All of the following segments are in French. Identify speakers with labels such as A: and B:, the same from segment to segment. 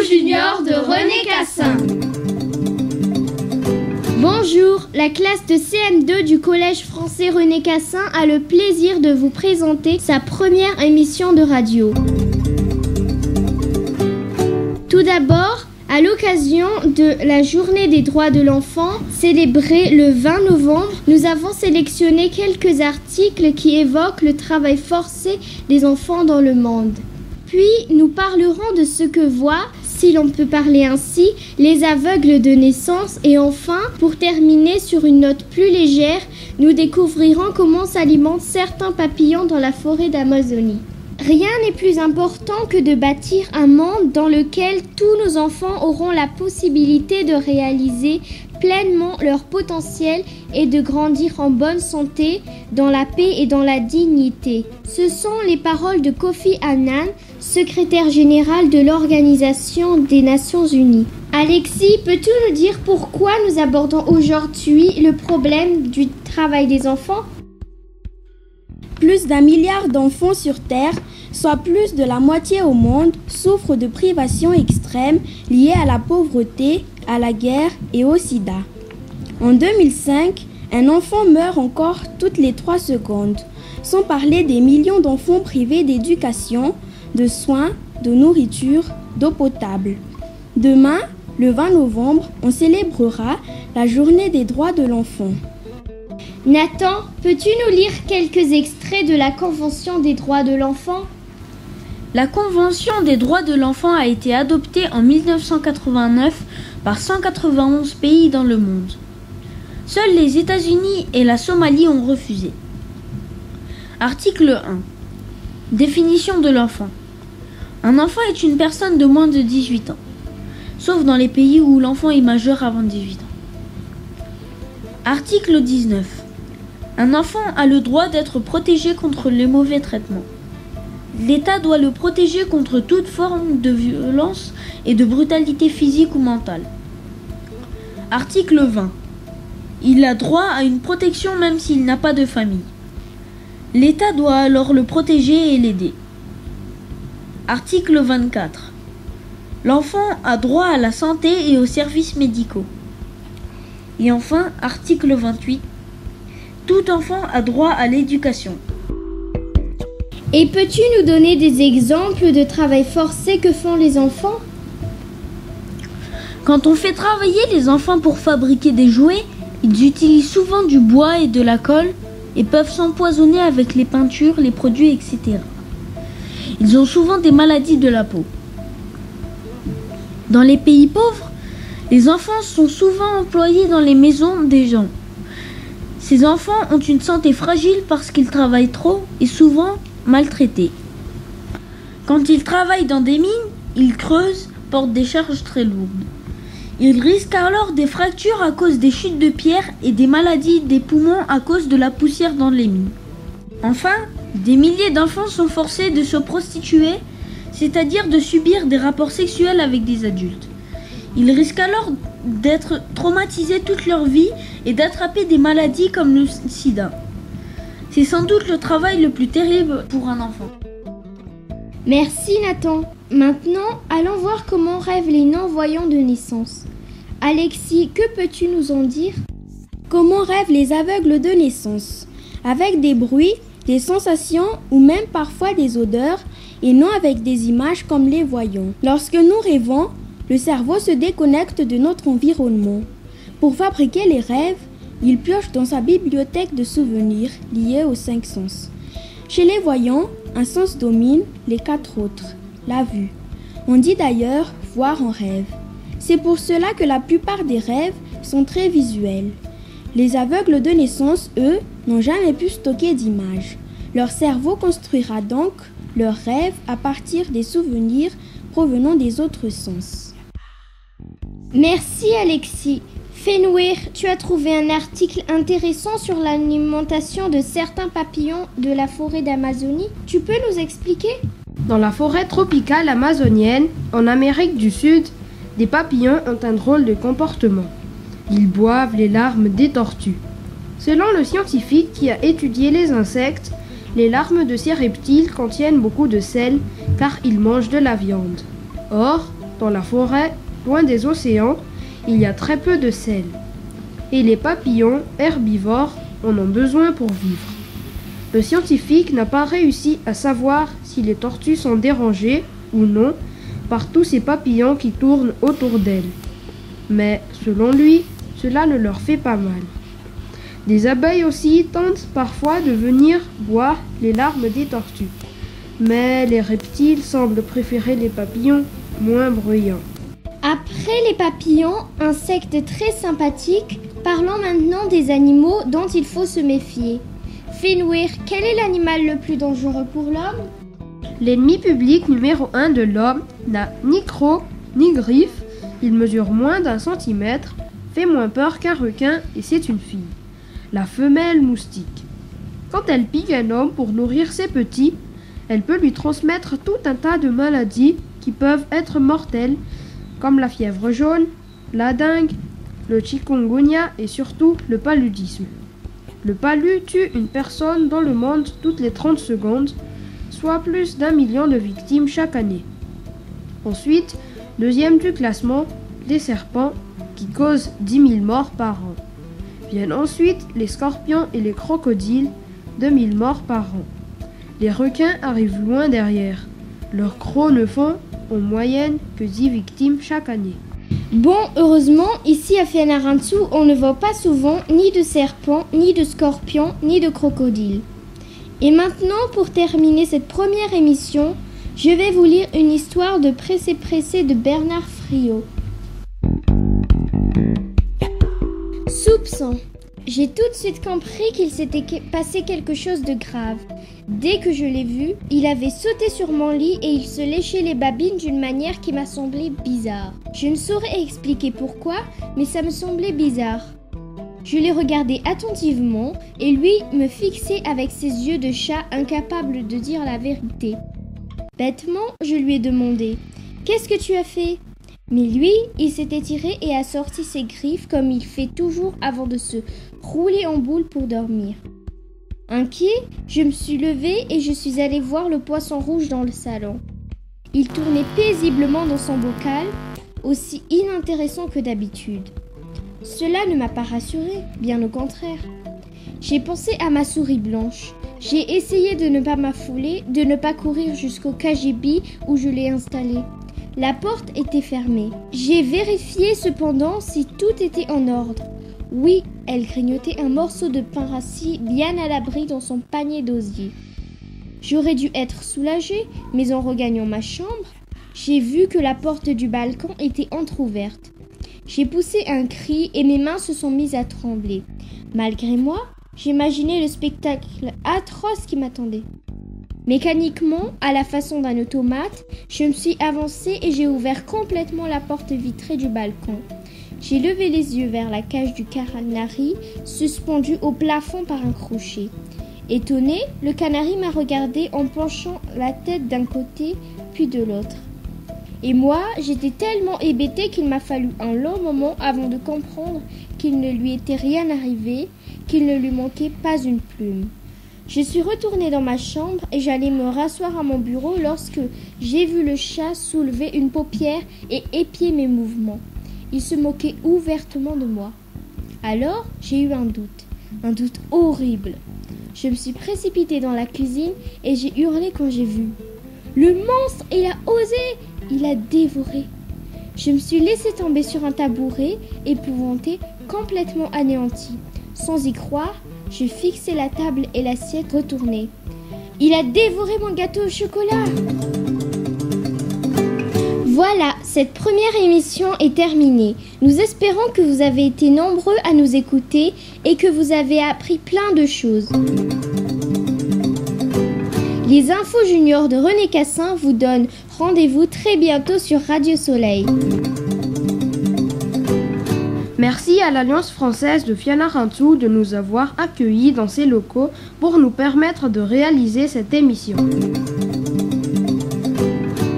A: junior de René Cassin. Bonjour, la classe de CM2 du Collège français René Cassin a le plaisir de vous présenter sa première émission de radio. Tout d'abord, à l'occasion de la Journée des droits de l'enfant, célébrée le 20 novembre, nous avons sélectionné quelques articles qui évoquent le travail forcé des enfants dans le monde. Puis, nous parlerons de ce que voient, si l'on peut parler ainsi, les aveugles de naissance. Et enfin, pour terminer sur une note plus légère, nous découvrirons comment s'alimentent certains papillons dans la forêt d'Amazonie. Rien n'est plus important que de bâtir un monde dans lequel tous nos enfants auront la possibilité de réaliser pleinement leur potentiel et de grandir en bonne santé, dans la paix et dans la dignité. Ce sont les paroles de Kofi Annan, secrétaire général de l'Organisation des Nations Unies. Alexis, peux-tu nous dire pourquoi nous abordons aujourd'hui le problème du travail des enfants ?
B: Plus d'1 milliard d'enfants sur Terre, soit plus de la moitié au monde, souffrent de privations extrêmes liées à la pauvreté, à la guerre et au sida. En 2005, un enfant meurt encore toutes les 3 secondes, sans parler des millions d'enfants privés d'éducation, de soins, de nourriture, d'eau potable. Demain, le 20 novembre, on célébrera la Journée des droits de l'enfant.
A: Nathan, peux-tu nous lire quelques extraits de la Convention des droits de l'enfant ?
C: La Convention des droits de l'enfant a été adoptée en 1989 par 191 pays dans le monde. Seuls les États-Unis et la Somalie ont refusé. Article 1. Définition de l'enfant. Un enfant est une personne de moins de 18 ans, sauf dans les pays où l'enfant est majeur avant 18 ans. Article 19. Un enfant a le droit d'être protégé contre les mauvais traitements. L'État doit le protéger contre toute forme de violence et de brutalité physique ou mentale. Article 20. Il a droit à une protection même s'il n'a pas de famille. L'État doit alors le protéger et l'aider. Article 24. L'enfant a droit à la santé et aux services médicaux. Et enfin, article 28. Tout enfant a droit à l'éducation.
A: Et peux-tu nous donner des exemples de travail forcé que font les enfants ?
C: Quand on fait travailler les enfants pour fabriquer des jouets, ils utilisent souvent du bois et de la colle et peuvent s'empoisonner avec les peintures, les produits, etc. Ils ont souvent des maladies de la peau. Dans les pays pauvres, les enfants sont souvent employés dans les maisons des gens. Ces enfants ont une santé fragile parce qu'ils travaillent trop et souvent maltraités. Quand ils travaillent dans des mines, ils creusent, portent des charges très lourdes. Ils risquent alors des fractures à cause des chutes de pierres et des maladies des poumons à cause de la poussière dans les mines. Enfin, des milliers d'enfants sont forcés de se prostituer, c'est-à-dire de subir des rapports sexuels avec des adultes. Ils risquent alors d'être traumatisés toute leur vie et d'attraper des maladies comme le sida. C'est sans doute le travail le plus terrible pour un enfant.
A: Merci Nathan. Maintenant, allons voir comment rêvent les non-voyants de naissance. Alexis, que peux-tu nous en dire ?
B: Comment rêvent les aveugles de naissance ? Avec des bruits, des sensations ou même parfois des odeurs et non avec des images comme les voyants. Lorsque nous rêvons, le cerveau se déconnecte de notre environnement. Pour fabriquer les rêves, il pioche dans sa bibliothèque de souvenirs liés aux 5 sens. Chez les voyants, un sens domine les 4 autres, la vue. On dit d'ailleurs voir en rêve. C'est pour cela que la plupart des rêves sont très visuels. Les aveugles de naissance, eux, n'ont jamais pu stocker d'images. Leur cerveau construira donc leurs rêves à partir des souvenirs provenant des autres sens.
A: Merci Alexis. Fenouir, tu as trouvé un article intéressant sur l'alimentation de certains papillons de la forêt d'Amazonie. Tu peux nous expliquer ?
D: Dans la forêt tropicale amazonienne, en Amérique du Sud, des papillons ont un drôle de comportement. Ils boivent les larmes des tortues. Selon le scientifique qui a étudié les insectes, les larmes de ces reptiles contiennent beaucoup de sel car ils mangent de la viande. Or, Dans la forêt, loin des océans, il y a très peu de sel. Et les papillons, herbivores, en ont besoin pour vivre. Le scientifique n'a pas réussi à savoir si les tortues sont dérangées ou non par tous ces papillons qui tournent autour d'elles. Mais, selon lui, cela ne leur fait pas mal. Des abeilles aussi tentent parfois de venir boire les larmes des tortues. Mais les reptiles semblent préférer les papillons moins bruyants.
A: Après les papillons, insectes très sympathiques, parlons maintenant des animaux dont il faut se méfier. Finwir, quel est l'animal le plus dangereux pour l'homme?
D: L'ennemi public numéro 1 de l'homme n'a ni crocs ni griffes, il mesure moins d'1 centimètre, fait moins peur qu'un requin et c'est une fille. La femelle moustique. Quand elle pique un homme pour nourrir ses petits, elle peut lui transmettre tout un tas de maladies qui peuvent être mortelles, comme la fièvre jaune, la dengue, le chikungunya et surtout le paludisme. Le palu tue une personne dans le monde toutes les 30 secondes, soit plus d'1 million de victimes chaque année. Ensuite, deuxième du classement, les serpents, qui causent 10 000 morts par an. Viennent ensuite les scorpions et les crocodiles, 2 000 morts par an. Les requins arrivent loin derrière. Leurs crocs ne font, en moyenne, que 10 victimes chaque année.
A: Bon, heureusement, ici à Fianarantsoa, on ne voit pas souvent ni de serpents, ni de scorpions, ni de crocodiles. Et maintenant, pour terminer cette première émission, je vais vous lire une histoire de Pressé de Bernard Friot. Soupçon. J'ai tout de suite compris qu'il s'était passé quelque chose de grave. Dès que je l'ai vu, il avait sauté sur mon lit et il se léchait les babines d'une manière qui m'a semblé bizarre. Je ne saurais expliquer pourquoi, mais ça me semblait bizarre. Je l'ai regardé attentivement et lui me fixait avec ses yeux de chat incapable de dire la vérité. Bêtement, je lui ai demandé « Qu'est-ce que tu as fait ?» Mais lui, il s'est étiré et a sorti ses griffes comme il fait toujours avant de se rouler en boule pour dormir. Inquiet, je me suis levée et je suis allée voir le poisson rouge dans le salon. Il tournait paisiblement dans son bocal, aussi inintéressant que d'habitude. Cela ne m'a pas rassurée, bien au contraire. J'ai pensé à ma souris blanche. J'ai essayé de ne pas m'affouler, de ne pas courir jusqu'au KGB où je l'ai installée. La porte était fermée. J'ai vérifié cependant si tout était en ordre. Oui, elle grignotait un morceau de pain rassis bien à l'abri dans son panier d'osier. J'aurais dû être soulagée, mais en regagnant ma chambre, j'ai vu que la porte du balcon était entr'ouverte. J'ai poussé un cri et mes mains se sont mises à trembler. Malgré moi, j'imaginais le spectacle atroce qui m'attendait. Mécaniquement, à la façon d'un automate, je me suis avancée et j'ai ouvert complètement la porte vitrée du balcon. J'ai levé les yeux vers la cage du canari, suspendue au plafond par un crochet. Étonné, le canari m'a regardé en penchant la tête d'un côté puis de l'autre. Et moi, j'étais tellement hébétée qu'il m'a fallu un long moment avant de comprendre qu'il ne lui était rien arrivé, qu'il ne lui manquait pas une plume. Je suis retournée dans ma chambre et j'allais me rasseoir à mon bureau lorsque j'ai vu le chat soulever une paupière et épier mes mouvements. Il se moquait ouvertement de moi. Alors, j'ai eu un doute horrible. Je me suis précipitée dans la cuisine et j'ai hurlé quand j'ai vu. Le monstre, il a osé, il a dévoré. Je me suis laissée tomber sur un tabouret, épouvantée, complètement anéantie. Sans y croire, je fixais la table et l'assiette retournée. Il a dévoré mon gâteau au chocolat. Voilà, cette première émission est terminée. Nous espérons que vous avez été nombreux à nous écouter et que vous avez appris plein de choses. Les infos juniors de René Cassin vous donnent rendez-vous très bientôt sur Radio Soleil.
D: Merci à l'Alliance française de Fianarantsoa de nous avoir accueillis dans ses locaux pour nous permettre de réaliser cette émission.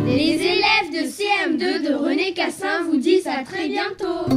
A: Les élèves de CM2 de René Cassin vous disent à très bientôt.